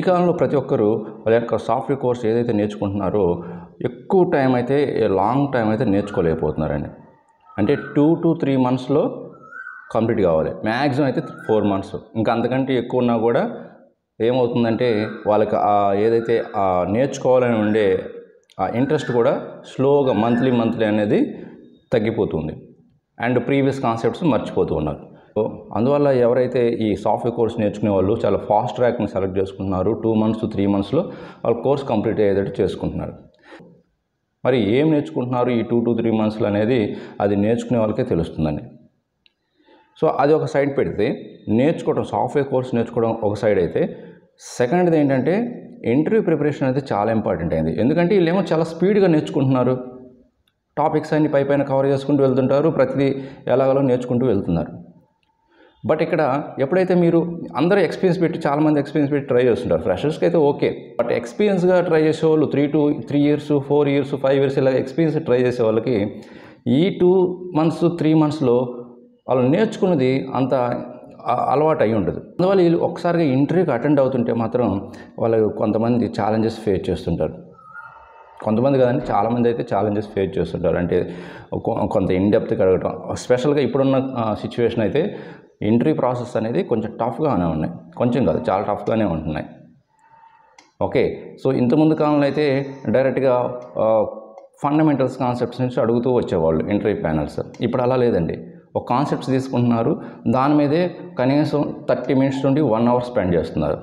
కాలంలో ప్రతి ఒక్కరు వాళ్ళ యొక్క సాఫ్ట్వేర్ కోర్స్ ఏదైతే నేర్చుకుంటున్నారో ఎక్కువ టైం అయితే లాంగ్ టైం అయితే నేర్చుకోలేకపోతున్నారండి. అంటే 2 to 3 monthsలో కంప్లీట్ కావాలి. మ్యాక్సిమం అయితే 4 months. ఇంకా అంతకంటే ఎక్కువ ఉన్నా కూడా ఏమవుతుందంటే వాళ్ళకి ఏదైతే నేర్చుకోవాలని ఉండే ఆ ఇంట్రెస్ట్ కూడా స్లోగా మంత్లీ అనేది తగ్గిపోతుంది. అండ్ ప్రీవియస్ కాన్సెప్ట్స్ మర్చిపోతూ ఉన్నారు. సో అందువల్ల ఎవరైతే ఈ సాఫ్ట్వేర్ కోర్స్ నేర్చుకునే వాళ్ళు చాలా ఫాస్ట్ ట్రాక్ని సెలెక్ట్ చేసుకుంటున్నారు. 2 months to 3 monthsలో వాళ్ళ కోర్స్ కంప్లీట్ అయ్యేటట్టు చేసుకుంటున్నారు. మరి ఏం నేర్చుకుంటున్నారు ఈ 2 to 3 monthsలో అనేది అది నేర్చుకునే వాళ్ళకే తెలుస్తుందండి. సో అది ఒక సైడ్ పెడితే నేర్చుకోవడం, సాఫ్ట్వేర్ కోర్స్ నేర్చుకోవడం ఒక సైడ్ అయితే, సెకండ్ది ఏంటంటే ఇంటర్వ్యూ ప్రిపరేషన్ అనేది చాలా ఇంపార్టెంట్ అయింది. ఎందుకంటే వీళ్ళేమో చాలా స్పీడ్గా నేర్చుకుంటున్నారు. టాపిక్స్ అన్ని పైన కవర్ చేసుకుంటూ వెళ్తుంటారు, ప్రతిదీ ఎలాగలో నేర్చుకుంటూ వెళ్తున్నారు. బట్ ఇక్కడ ఎప్పుడైతే మీరు అందరూ ఎక్స్పీరియన్స్ పెట్టి, చాలామంది ఎక్స్పీరియన్స్ పెట్టి ట్రై చేస్తుంటారు. ఫ్రెషర్స్కి అయితే ఓకే, బట్ ఎక్స్పీరియన్స్గా ట్రై చేసే వాళ్ళు 3 years 4 years 5 years ఇలా ఎక్స్పీరియన్స్ ట్రై చేసే వాళ్ళకి ఈ 2 months 3 monthsలో వాళ్ళు నేర్చుకున్నది అంత అలవాటు అయి ఉంటుంది. అందువల్ల వీళ్ళు ఒకసారిగా ఇంటర్వ్యూకి అటెండ్ అవుతుంటే మాత్రం వాళ్ళు కొంతమంది ఛాలెంజెస్ ఫేస్ చేస్తుంటారు. కొంతమంది కదండి, చాలామంది అయితే ఛాలెంజెస్ ఫేస్ చేస్తుంటారు. అంటే కొంత ఇన్డెప్త్గా అడగటం. స్పెషల్గా ఇప్పుడున్న సిచ్యువేషన్ అయితే ఇంటర్వ్యూ ప్రాసెస్ అనేది కొంచెం టఫ్గానే ఉన్నాయి. కొంచెం కాదు, చాలా టఫ్గానే ఉంటున్నాయి. ఓకే, సో ఇంతకుముందు కాలంలో అయితే డైరెక్ట్గా ఫండమెంటల్స్ కాన్సెప్ట్స్ నుంచి అడుగుతూ వచ్చేవాళ్ళు ఇంటర్వ్యూ ప్యానల్స్. ఇప్పుడు అలా లేదండి. ఒక కాన్సెప్ట్స్ తీసుకుంటున్నారు, దాని మీదే కనీసం 30 minutes నుండి 1 hour స్పెండ్ చేస్తున్నారు.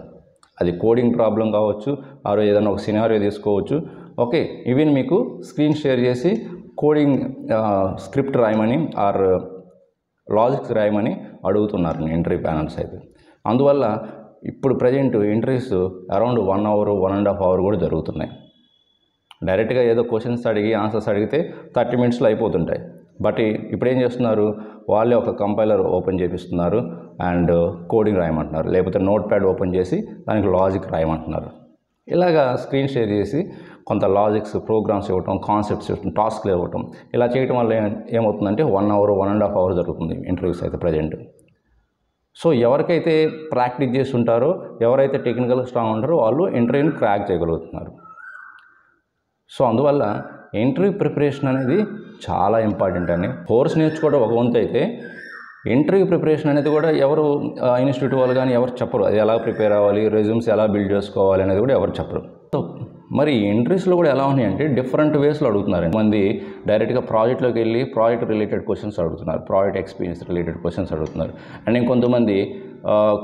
అది కోడింగ్ ప్రాబ్లం కావచ్చు, ఆరో ఏదైనా ఒక సినారియో తీసుకోవచ్చు. ఓకే, ఈవెన్ మీకు స్క్రీన్ షేర్ చేసి కోడింగ్ స్క్రిప్ట్ రాయమని ఆర్ లాజిక్స్ రాయమని అడుగుతున్నారు ఇంటర్వ్యూ ప్యానల్స్ అయితే. అందువల్ల ఇప్పుడు present interviews around 1 hour 1.5 hour కూడా జరుగుతున్నాయి. డైరెక్ట్గా ఏదో క్వశ్చన్స్ అడిగి ఆన్సర్స్ అడిగితే 30 minutesలో అయిపోతుంటాయి. బట్ ఇప్పుడు ఏం చేస్తున్నారు, వాళ్ళే ఒక కంపైలర్ ఓపెన్ చేపిస్తున్నారు అండ్ కోడింగ్ రాయమంటున్నారు, లేకపోతే నోట్ ప్యాడ్ ఓపెన్ చేసి దానికి లాజిక్ రాయమంటున్నారు. ఇలాగా స్క్రీన్ షేర్ చేసి కొంత లాజిక్స్, ప్రోగ్రామ్స్ ఇవ్వటం, కాన్సెప్ట్స్ ఇవ్వటం, టాస్క్లు ఇవ్వటం, ఇలా చేయటం వల్ల ఏమవుతుందంటే 1 hour 1.5 hour జరుగుతుంది ఇంటర్వ్యూస్ అయితే ప్రజెంట్. సో ఎవరికైతే ప్రాక్టీస్ చేసి ఉంటారో, ఎవరైతే టెక్నికల్ స్ట్రాంగ్ ఉంటారో వాళ్ళు ఇంటర్వ్యూని క్రాక్ చేయగలుగుతున్నారు. సో అందువల్ల ఇంటర్వ్యూ ప్రిపరేషన్ అనేది చాలా ఇంపార్టెంట్ అండి. కోర్స్ నేర్చుకోవడం ఒక వంతు అయితే, ఇంటర్వ్యూ ప్రిపరేషన్ అనేది కూడా ఎవరు ఇన్స్టిట్యూట్ వాళ్ళు కానీ ఎవరు చెప్పరు. అది ఎలా ప్రిపేర్ అవ్వాలి, రెజ్యూమ్స్ ఎలా బిల్డ్ చేసుకోవాలి అనేది కూడా ఎవరు చెప్పరు. సో మరి ఇంటర్వ్యూస్లో కూడా ఎలా ఉన్నాయంటే డిఫరెంట్ వేస్లో అడుగుతున్నారు. మంది డైరెక్ట్గా ప్రాజెక్ట్లోకి వెళ్ళి ప్రాజెక్ట్ రిలేటెడ్ క్వశ్చన్స్ అడుగుతున్నారు, ప్రాజెక్ట్ ఎక్స్పీరియన్స్ రిలేటెడ్ క్వశ్చన్స్ అడుగుతున్నారు. అండ్ ఇంకొంతమంది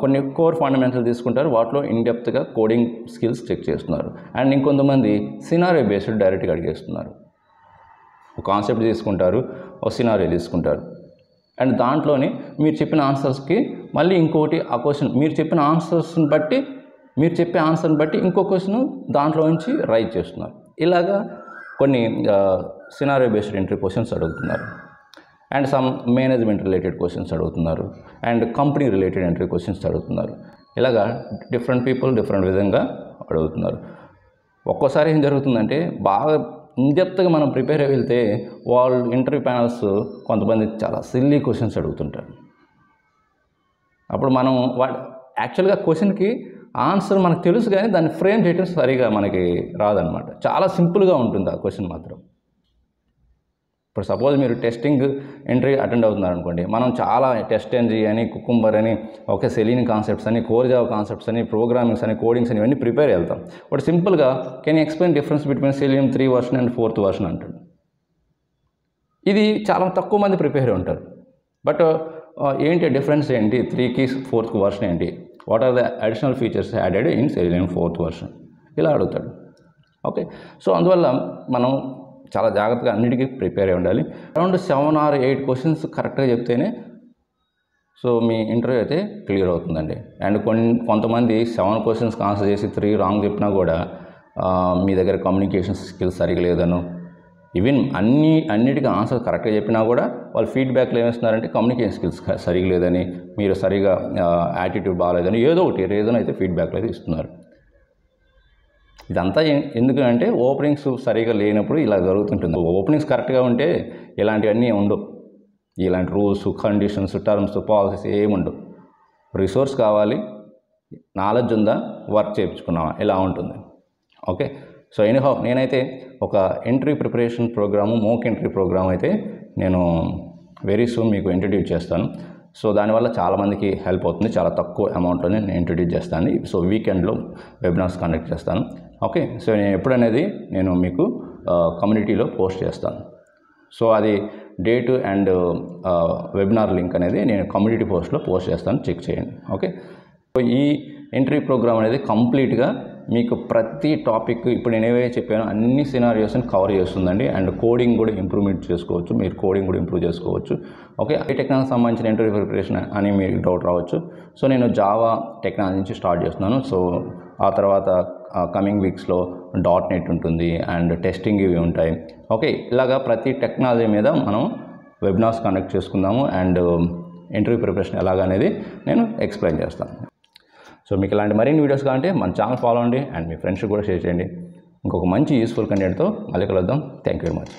కొన్ని కోర్ ఫండమెంటల్ తీసుకుంటారు, వాటిలో ఇన్డెప్త్గా కోడింగ్ స్కిల్స్ చెక్ చేస్తున్నారు. అండ్ ఇంకొంతమంది సినారియో బేస్డ్ డైరెక్ట్గా అడిగేస్తున్నారు. ఒక కాన్సెప్ట్ తీసుకుంటారు, ఒక సినారియో తీసుకుంటారు, అండ్ దాంట్లోనే మీరు చెప్పిన ఆన్సర్స్కి మళ్ళీ ఇంకోటి ఆ క్వశ్చన్, మీరు చెప్పిన ఆన్సర్స్ని బట్టి, మీరు చెప్పే ఆన్సర్ని బట్టి ఇంకో క్వశ్చన్ దాంట్లో నుంచి రైట్ చేస్తున్నారు. ఇలాగా కొన్ని సినారియో బేస్డ్ ఇంటర్వ్యూ క్వశ్చన్స్ అడుగుతున్నారు. And some management related questions అడుగుతున్నారు, and company related interview questions అడుగుతున్నారు. ఇలాగా డిఫరెంట్ పీపుల్ డిఫరెంట్ విధంగా అడుగుతున్నారు. ఒక్కోసారి ఏం జరుగుతుందంటే బాగా ఇన్డెప్త్గా మనం ప్రిపేర్ అయ్యి వెళ్తే వాళ్ళు ఇంటర్వ్యూ ప్యానల్స్ కొంతమంది చాలా సిల్లీ క్వశ్చన్స్ అడుగుతుంటారు. అప్పుడు మనం యాక్చువల్గా క్వశ్చన్కి ఆన్సర్ మనకు తెలుసు కానీ దాన్ని ఫ్రేమ్ చేయడం సరిగా మనకి రాదనమాట. చాలా సింపుల్గా ఉంటుంది ఆ క్వశ్చన్ మాత్రం. ఇప్పుడు సపోజ్ మీరు టెస్టింగ్ ఇంటర్వ్యూ అటెండ్ అవుతున్నారు అనుకోండి, మనం చాలా టెస్ట్-NG అని, కుకుంబర్ అని, ఓకే సెలీన్ కాన్సెప్ట్స్ అని, కోర్ జావా కాన్సెప్ట్స్ అని, ప్రోగ్రామింగ్స్ అని, కోడింగ్స్ అని ఇవన్నీ ప్రిపేర్ వెళ్తాం. బట్ సింపుల్గా can explain difference between selenium 3 version and 4th version అంటాడు. ఇది చాలా తక్కువ మంది ప్రిపేర్ ఉంటారు. బట్ ఏంటి డిఫరెన్స్ ఏంటి, 3కి 4th version ఏంటి, what are the additional features added in Selenium 4th version, ఇలా అడుగుతాడు. ఓకే, సో అందువల్ల మనం చాలా జాగ్రత్తగా అన్నిటికీ ప్రిపేర్ అయి ఉండాలి. అరౌండ్ 7 or 8 questions కరెక్ట్గా చెప్తేనే సో మీ ఇంటర్వ్యూ అయితే క్లియర్ అవుతుందండి. అండ్ కొంతమంది 7 questions ఆన్సర్ చేసి 3 రాంగ్ చెప్పినా కూడా మీ దగ్గర కమ్యూనికేషన్ స్కిల్స్ సరిగా లేదను, ఈవెన్ అన్నిటికీ ఆన్సర్ కరెక్ట్గా చెప్పినా కూడా వాళ్ళు ఫీడ్బ్యాక్లు ఏమిస్తున్నారంటే కమ్యూనికేషన్ స్కిల్స్ సరిగా లేదని, మీరు సరిగా యాటిట్యూడ్ బాగాలేదని, ఏదో ఒకటి రీజన్ అయితే ఫీడ్బ్యాక్లు అయితే ఇస్తున్నారు. ఇదంతా ఎందుకంటే ఓపెనింగ్స్ సరిగా లేనప్పుడు ఇలా జరుగుతుంటుంది. ఓపెనింగ్స్ కరెక్ట్గా ఉంటే ఇలాంటివన్నీ ఉండవు. ఇలాంటి రూల్స్, కండిషన్స్, టర్మ్స్, పాలసీస్ ఏముండవు. రిసోర్స్ కావాలి, నాలెడ్జ్ ఉందా, వర్క్ చేయించుకున్నావా, ఇలా ఉంటుంది. ఓకే, సో ఎనీహౌ నేనైతే ఒక interview preparation program, mock interview program అయితే నేను వెరీ సూన్ మీకు ఇంట్రడ్యూస్ చేస్తాను. సో దానివల్ల చాలామందికి హెల్ప్ అవుతుంది. చాలా తక్కువ అమౌంట్లోనే నేను ఇంట్రడ్యూస్ చేస్తాను. సో వీకెండ్లో వెబినార్స్ కండక్ట్ చేస్తాను. ఓకే, సో నేను ఎప్పుడనేది నేను మీకు కమ్యూనిటీలో పోస్ట్ చేస్తాను. సో అది డేట్ అండ్ వెబినార్ లింక్ అనేది నేను కమ్యూనిటీ పోస్ట్లో పోస్ట్ చేస్తాను, చెక్ చేయండి. ఓకే, సో ఈ ఇంటర్వ్యూ ప్రోగ్రామ్ అనేది కంప్లీట్గా మీకు ప్రతి టాపిక్ ఇప్పుడు నేను ఏవైతే చెప్పానో అన్ని సినారియోస్ని కవర్ చేస్తుందండి. అండ్ కోడింగ్ కూడా ఇంప్రూవ్మెంట్ చేసుకోవచ్చు, మీరు కోడింగ్ కూడా ఇంప్రూవ్ చేసుకోవచ్చు. ఓకే, ఈ టెక్నాలజీకి సంబంధించిన ఇంటర్వ్యూ ప్రిపరేషన్ అని మీకు డౌట్ రావచ్చు. సో నేను జావా టెక్నాలజీ నుంచి స్టార్ట్ చేస్తున్నాను. సో ఆ తర్వాత కమింగ్ వీక్స్లో .NET ఉంటుంది అండ్ టెస్టింగ్ ఇవి ఉంటాయి. ఓకే, ఇలాగా ప్రతి టెక్నాలజీ మీద మనం వెబినార్స్ కండక్ట్ చేసుకుందాము అండ్ ఇంటర్వ్యూ ప్రిపరేషన్ ఎలాగనేది నేను ఎక్స్ప్లెయిన్ చేస్తాను. సో మీకు ఇలాంటి మరిన్ని వీడియోస్ కావాలంటే మన ఛానల్ ఫాలో అవ్వండి అండ్ మీ ఫ్రెండ్స్కి కూడా షేర్ చేయండి. ఇంకొక మంచి యూస్ఫుల్ కంటెంట్తో మళ్ళీ కలుద్దాం. Thank you very much.